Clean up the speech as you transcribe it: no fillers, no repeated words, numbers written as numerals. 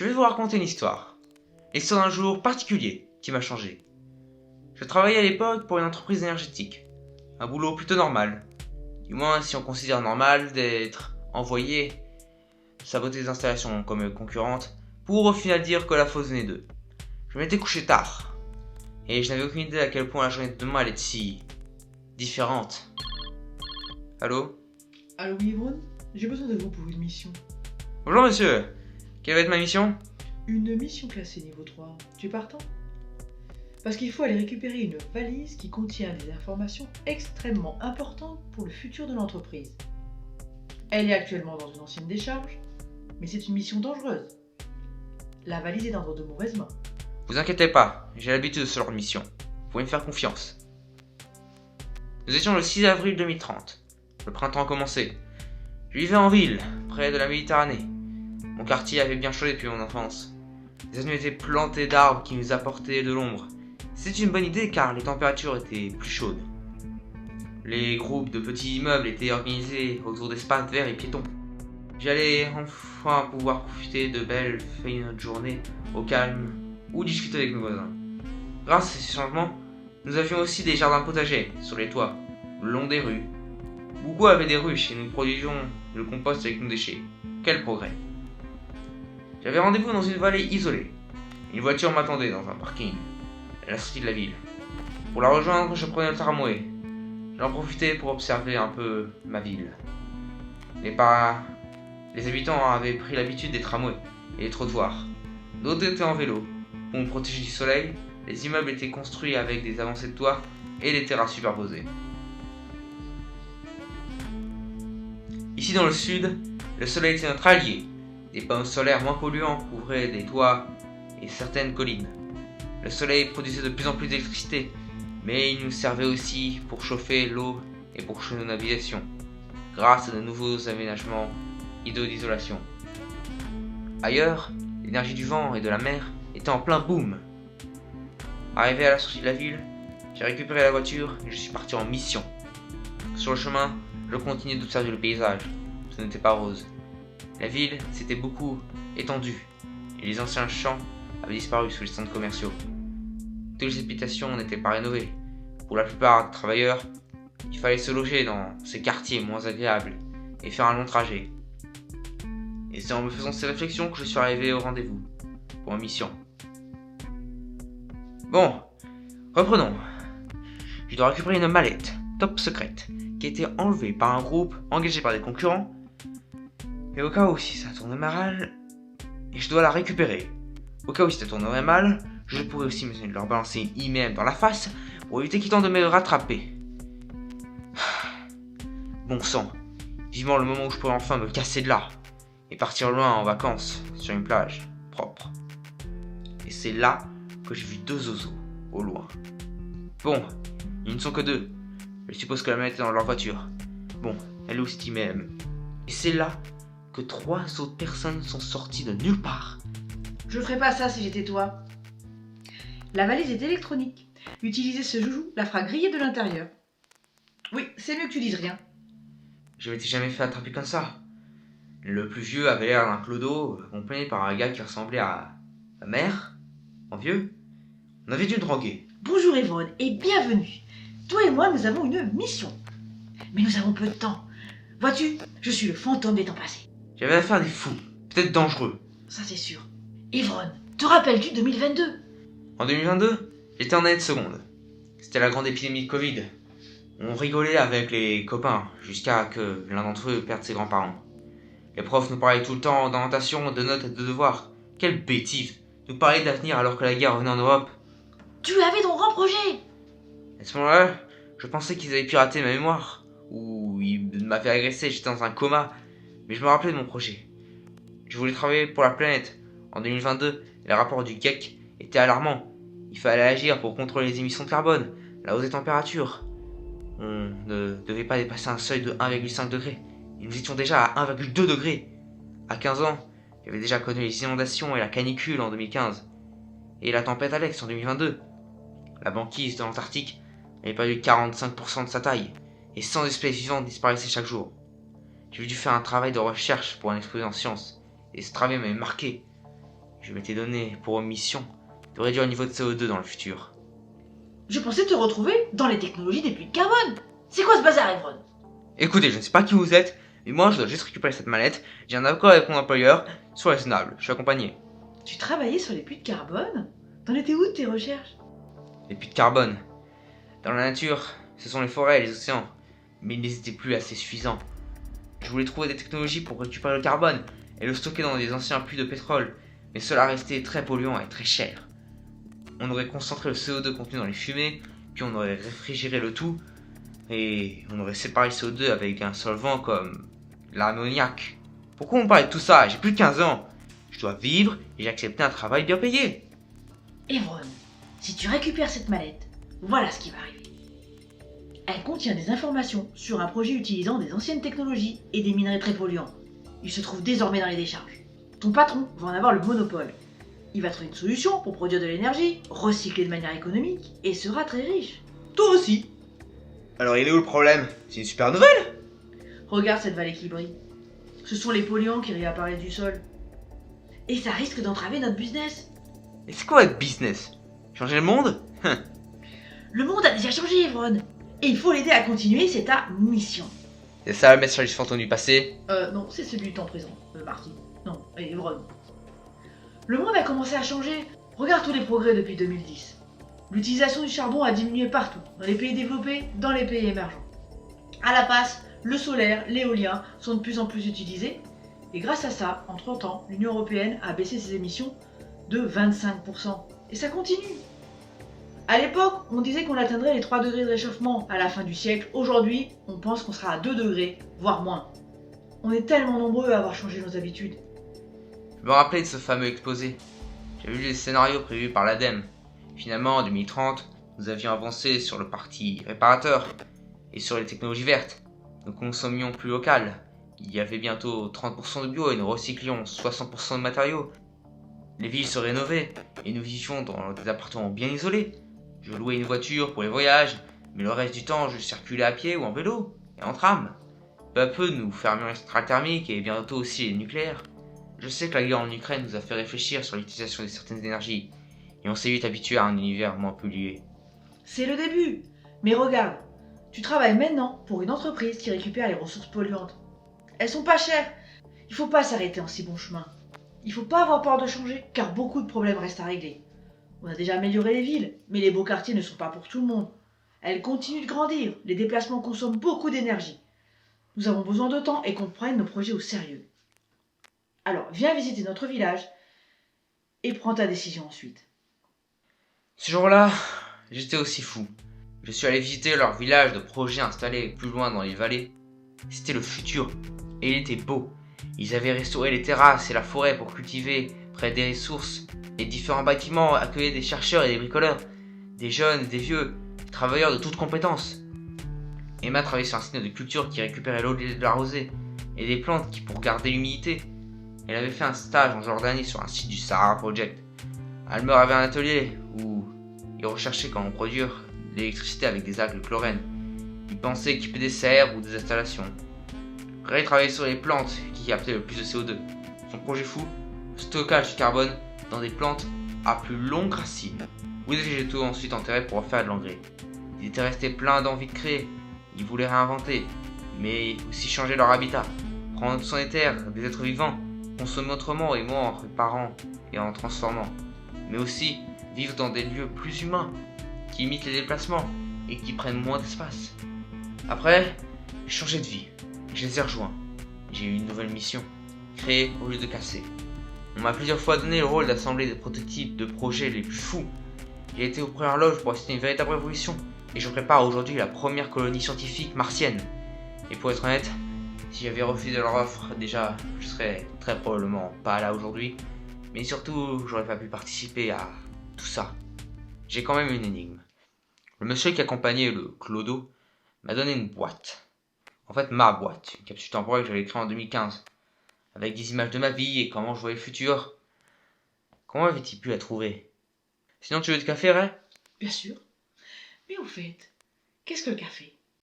Je vais vous raconter une histoire. L'histoire d'un jour particulier qui m'a changé. Je travaillais à l'époque pour une entreprise énergétique. Un boulot plutôt normal. Du moins si on considère normal d'être envoyé saboter des installations comme concurrentes pour au final dire que la faute venait d'eux. Je m'étais couché tard. Et je n'avais aucune idée à quel point la journée de demain allait être si différente. Allô? Allô, Yvonne? J'ai besoin de vous pour une mission. Bonjour monsieur. Quelle va être ma mission? Une mission classée niveau 3. Tu es partant? Parce qu'il faut aller récupérer une valise qui contient des informations extrêmement importantes pour le futur de l'entreprise. Elle est actuellement dans une ancienne décharge, mais c'est une mission dangereuse. La valise est dans de mauvaises mains. Vous inquiétez pas, j'ai l'habitude de ce genre de mission. Vous pouvez me faire confiance. Nous étions le 6 avril 2030. Le printemps commençait. Je vivais en ville, près de la Méditerranée. Mon quartier avait bien changé depuis mon enfance. Les avenues étaient plantées d'arbres qui nous apportaient de l'ombre. C'était une bonne idée car les températures étaient plus chaudes. Les groupes de petits immeubles étaient organisés autour d'espaces verts et piétons. J'allais enfin pouvoir profiter de belles fins de journée au calme ou discuter avec mes voisins. Grâce à ces changements, nous avions aussi des jardins potagers sur les toits, le long des rues. Beaucoup avaient des ruches et nous produisions le compost avec nos déchets. Quel progrès! J'avais rendez-vous dans une vallée isolée. Une voiture m'attendait dans un parking, à la sortie de la ville. Pour la rejoindre, je prenais le tramway. J'en profitais pour observer un peu ma ville. Les habitants avaient pris l'habitude des tramways et des trottoirs. D'autres étaient en vélo. Pour me protéger du soleil, les immeubles étaient construits avec des avancées de toit et des terrasses superposées. Ici dans le sud, le soleil était notre allié. Des panneaux solaires moins polluants couvraient des toits et certaines collines. Le soleil produisait de plus en plus d'électricité, mais il nous servait aussi pour chauffer l'eau et pour chauffer nos navigations, grâce à de nouveaux aménagements d'isolation. Ailleurs, l'énergie du vent et de la mer était en plein boom. Arrivé à la sortie de la ville, j'ai récupéré la voiture et je suis parti en mission. Sur le chemin, je continuais d'observer le paysage. Ce n'était pas rose. La ville s'était beaucoup étendue et les anciens champs avaient disparu sous les centres commerciaux. Toutes les habitations n'étaient pas rénovées. Pour la plupart des travailleurs, il fallait se loger dans ces quartiers moins agréables et faire un long trajet. Et c'est en me faisant ces réflexions que je suis arrivé au rendez-vous pour ma mission. Bon, reprenons. Je dois récupérer une mallette top secrète qui a été enlevée par un groupe engagé par des concurrents. Et au cas où si ça tourne mal, et je dois la récupérer. Au cas où si ça tournerait mal, je pourrais aussi me leur balancer une email dans la face pour éviter qu'ils tentent de me rattraper. Bon sang, vivement le moment où je pourrais enfin me casser de là et partir loin en vacances sur une plage propre. Et c'est là que j'ai vu deux oiseaux au loin. Bon, ils ne sont que deux. Je suppose que la mallette est dans leur voiture. Bon, elle est où cette email? Et c'est là que trois autres personnes sont sorties de nulle part. Je ferais pas ça si j'étais toi. La valise est électronique. Utiliser ce joujou la fera griller de l'intérieur. Oui, c'est mieux que tu dises rien. Je m'étais jamais fait attraper comme ça. Le plus vieux avait l'air d'un clodo, accompagné par un gars qui ressemblait à ma mère, en vieux. On avait dû le droguer. Bonjour Yvonne et bienvenue. Toi et moi, nous avons une mission. Mais nous avons peu de temps. Vois-tu, je suis le fantôme des temps passés. J'avais affaire à des fous, peut-être dangereux. Ça c'est sûr. Yvonne, te rappelles-tu 2022? En 2022, j'étais en année de seconde. C'était la grande épidémie de Covid. On rigolait avec les copains jusqu'à que l'un d'entre eux perde ses grands-parents. Les profs nous parlaient tout le temps d'orientation, de notes et de devoirs. Quelle bêtise! Nous parlaient d'avenir alors que la guerre revenait en Europe. Tu avais ton grand projet! À ce moment-là, je pensais qu'ils avaient piraté ma mémoire. Ou ils m'avaient agressé, j'étais dans un coma. Mais je me rappelais de mon projet. Je voulais travailler pour la planète. En 2022, les rapports du GIEC étaient alarmants. Il fallait agir pour contrôler les émissions de carbone, la hausse des températures. On ne devait pas dépasser un seuil de 1,5 degré. Et nous étions déjà à 1,2 degré. À 15 ans, j'avais déjà connu les inondations et la canicule en 2015. Et la tempête Alex en 2022. La banquise de l'Antarctique avait perdu 45% de sa taille. Et 100 espèces vivantes disparaissaient chaque jour. J'ai dû faire un travail de recherche pour un exposé en sciences. Et ce travail m'avait marqué. Je m'étais donné pour mission de réduire le niveau de CO2 dans le futur. Je pensais te retrouver dans les technologies des puits de carbone. C'est quoi ce bazar, Evron? Écoutez, je ne sais pas qui vous êtes, mais moi je dois juste récupérer cette mallette. J'ai un accord avec mon employeur, sois raisonnable, je suis accompagné. Tu travaillais sur les puits de carbone? T'en étais où de tes recherches? Les puits de carbone. Dans la nature, ce sont les forêts et les océans, mais ils n'étaient plus assez suffisants. Je voulais trouver des technologies pour récupérer le carbone et le stocker dans des anciens puits de pétrole, mais cela restait très polluant et très cher. On aurait concentré le CO2 contenu dans les fumées, puis on aurait réfrigéré le tout, et on aurait séparé le CO2 avec un solvant comme l'ammoniac. Pourquoi on parle de tout ça? J'ai plus de 15 ans. Je dois vivre et j'ai accepté un travail bien payé. Evron, si tu récupères cette mallette, voilà ce qui va arriver. Elle contient des informations sur un projet utilisant des anciennes technologies et des minerais très polluants. Il se trouve désormais dans les décharges. Ton patron va en avoir le monopole. Il va trouver une solution pour produire de l'énergie, recycler de manière économique et sera très riche. Toi aussi. Alors il est où le problème? C'est une super nouvelle. Regarde cette vallée qui brille. Ce sont les polluants qui réapparaissent du sol. Et ça risque d'entraver notre business. Et c'est quoi votre business? Changer le monde? Le monde a déjà changé, Evron. Et il faut l'aider à continuer, c'est ta mission. C'est ça le message du fantôme du passé? Non, c'est celui du temps présent, Marty. Non, Evron. Le monde a commencé à changer. Regarde tous les progrès depuis 2010. L'utilisation du charbon a diminué partout, dans les pays développés, dans les pays émergents. À la passe, le solaire, l'éolien sont de plus en plus utilisés. Et grâce à ça, en 30 ans, l'Union Européenne a baissé ses émissions de 25%. Et ça continue. À l'époque, on disait qu'on atteindrait les 3 degrés de réchauffement à la fin du siècle. Aujourd'hui, on pense qu'on sera à 2 degrés, voire moins. On est tellement nombreux à avoir changé nos habitudes. Je me rappelais de ce fameux exposé. J'ai vu les scénarios prévus par l'ADEME. Finalement, en 2030, nous avions avancé sur le parti réparateur et sur les technologies vertes. Nous consommions plus local. Il y avait bientôt 30% de bio et nous recyclions 60% de matériaux. Les villes se rénovaient et nous vivions dans des appartements bien isolés. Je louais une voiture pour les voyages, mais le reste du temps je circulais à pied ou en vélo et en tram. Peu à peu nous fermions les centrales thermiques et bientôt aussi les nucléaires. Je sais que la guerre en Ukraine nous a fait réfléchir sur l'utilisation de certaines énergies et on s'est vite habitué à un univers moins pollué. C'est le début. Mais regarde, tu travailles maintenant pour une entreprise qui récupère les ressources polluantes. Elles sont pas chères. Il faut pas s'arrêter en si bon chemin. Il faut pas avoir peur de changer, car beaucoup de problèmes restent à régler. On a déjà amélioré les villes, mais les beaux quartiers ne sont pas pour tout le monde. Elles continuent de grandir, les déplacements consomment beaucoup d'énergie. Nous avons besoin de temps et qu'on prenne nos projets au sérieux. Alors, viens visiter notre village et prends ta décision ensuite. Ce jour-là, j'étais aussi fou. Je suis allé visiter leur village de projets installés plus loin dans les vallées. C'était le futur, et il était beau. Ils avaient restauré les terrasses et la forêt pour cultiver près des ressources. Les différents bâtiments accueillaient des chercheurs et des bricoleurs, des jeunes, des vieux, des travailleurs de toutes compétences. Emma travaillait sur un site de culture qui récupérait l'eau de la rosée et des plantes qui pour garder l'humidité. Elle avait fait un stage en Jordanie sur un site du Sahara Project. Almer avait un atelier où il recherchait comment produire l'électricité avec des algues de chlorène. Il pensait équiper des serres ou des installations. Ray travaillait sur les plantes qui captaient le plus de CO2. Son projet fou, le stockage du carbone dans des plantes à plus longues racines, ou des végétaux ensuite enterrés pour refaire de l'engrais. Il était resté plein d'envie de créer. Il voulait réinventer, mais aussi changer leur habitat, prendre soin des terres, des êtres vivants, consommer autrement et moins en réparant et en transformant, mais aussi vivre dans des lieux plus humains, qui imitent les déplacements et qui prennent moins d'espace. Après, j'ai changé de vie, je les ai rejoints. J'ai eu une nouvelle mission, créer au lieu de casser. On m'a plusieurs fois donné le rôle d'assembler des prototypes de projets les plus fous. J'ai été aux premières loges pour assister à une véritable révolution, et je prépare aujourd'hui la première colonie scientifique martienne. Et pour être honnête, si j'avais refusé leur offre, déjà, je serais très probablement pas là aujourd'hui, mais surtout, j'aurais pas pu participer à tout ça. J'ai quand même une énigme. Le monsieur qui accompagnait le clodo m'a donné une boîte. En fait, ma boîte, une capsule temporelle que j'avais créée en 2015, avec des images de ma vie et comment je voyais le futur. Comment avait-il pu la trouver? Sinon, tu veux du café, Ray? Bien sûr. Mais au fait, qu'est-ce que le café?